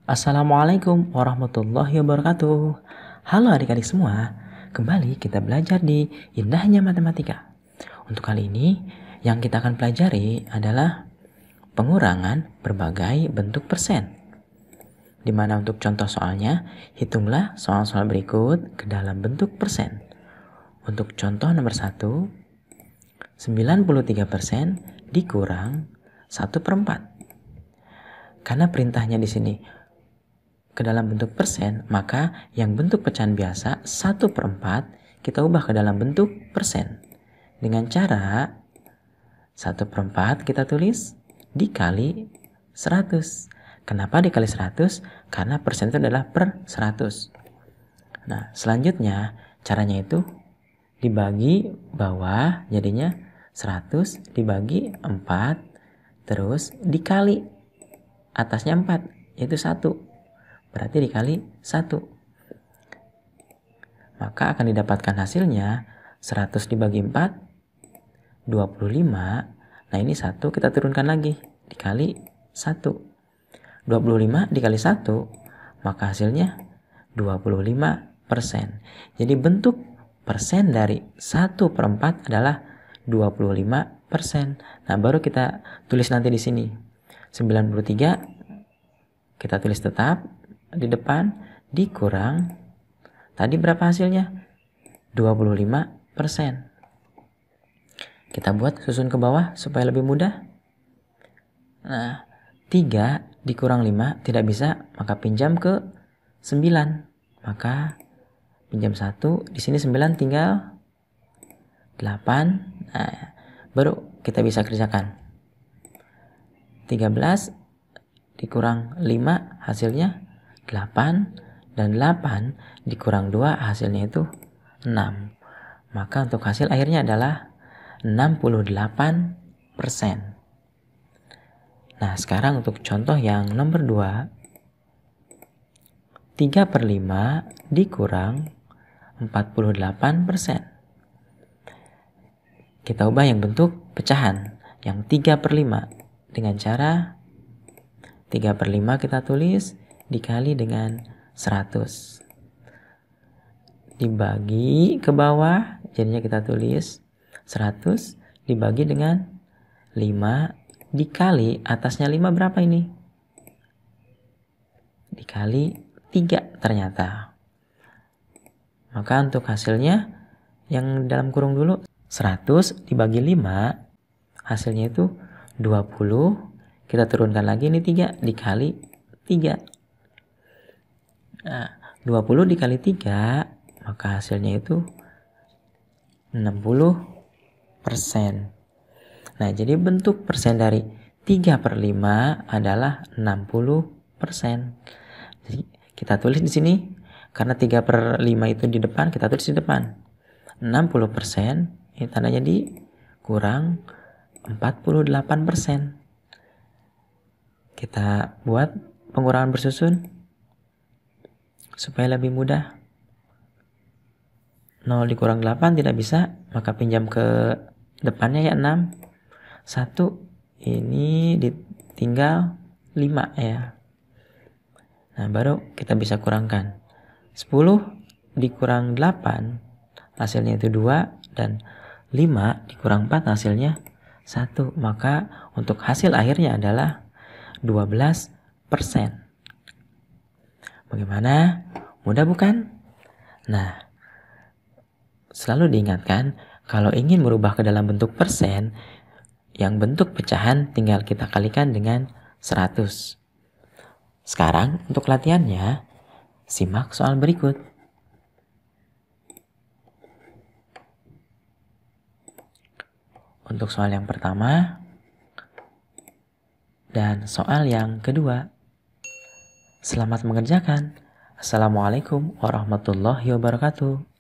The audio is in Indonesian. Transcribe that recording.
Assalamualaikum warahmatullahi wabarakatuh. Halo adik-adik semua, kembali kita belajar di Indahnya Matematika. Untuk kali ini, yang kita akan pelajari adalah pengurangan berbagai bentuk persen. Di mana untuk contoh soalnya, hitunglah soal-soal berikut ke dalam bentuk persen. Untuk contoh nomor 1, 93% dikurang 1/4. Karena perintahnya di sini ke dalam bentuk persen, maka yang bentuk pecahan biasa 1/4 kita ubah ke dalam bentuk persen. Dengan cara 1/4 kita tulis dikali 100. Kenapa dikali 100? Karena persen itu adalah per 100. Nah, selanjutnya caranya itu dibagi bawah, jadinya 100 dibagi 4, terus dikali atasnya 4, yaitu 1. Berarti dikali 1. Maka akan didapatkan hasilnya 100 dibagi 4, 25. Nah ini 1 kita turunkan lagi, dikali 1. 25 dikali 1, maka hasilnya 25%. Jadi bentuk persen dari 1/4 adalah 25%. Nah baru kita tulis nanti di sini. 93 kita tulis tetap di depan, dikurang tadi berapa hasilnya? 25%. Kita buat susun ke bawah supaya lebih mudah. Nah, 3 dikurang 5 tidak bisa, maka pinjam ke 9. Maka pinjam 1, di sini 9 tinggal 8. Nah, baru kita bisa kerjakan. 13 dikurang 5 hasilnya 8, dan 8 dikurang 2 hasilnya itu 6. Maka untuk hasil akhirnya adalah 68%. Nah sekarang untuk contoh yang nomor 2, 3/5 dikurang 48%. Kita ubah yang bentuk pecahan yang 3/5 dengan cara 3/5 kita tulis dikali dengan 100. Dibagi ke bawah, jadinya kita tulis 100 dibagi dengan 5 dikali atasnya 5 berapa ini? Dikali 3 ternyata. Maka untuk hasilnya yang dalam kurung dulu 100 dibagi 5 hasilnya itu 20. Kita turunkan lagi ini 3 dikali 3. Nah, 20 dikali 3 maka hasilnya itu 60%. Nah, jadi bentuk persen dari 3/5 adalah 60%. Jadi kita tulis di sini karena 3/5 itu di depan, kita tulis di depan. 60% ini tandanya dikurang 48%. Kita buat pengurangan bersusun supaya lebih mudah. 0 dikurang 8 tidak bisa, maka pinjam ke depannya ya 6. 1 ini ditinggal 5 ya. Nah baru kita bisa kurangkan. 10 dikurang 8 hasilnya itu 2, dan 5 dikurang 4 hasilnya 1. Maka untuk hasil akhirnya adalah 12%. Bagaimana? Mudah bukan? Nah, selalu diingatkan kalau ingin merubah ke dalam bentuk persen, yang bentuk pecahan tinggal kita kalikan dengan 100. Sekarang untuk latihannya, simak soal berikut. Untuk soal yang pertama dan soal yang kedua. Selamat mengerjakan. Assalamualaikum warahmatullahi wabarakatuh.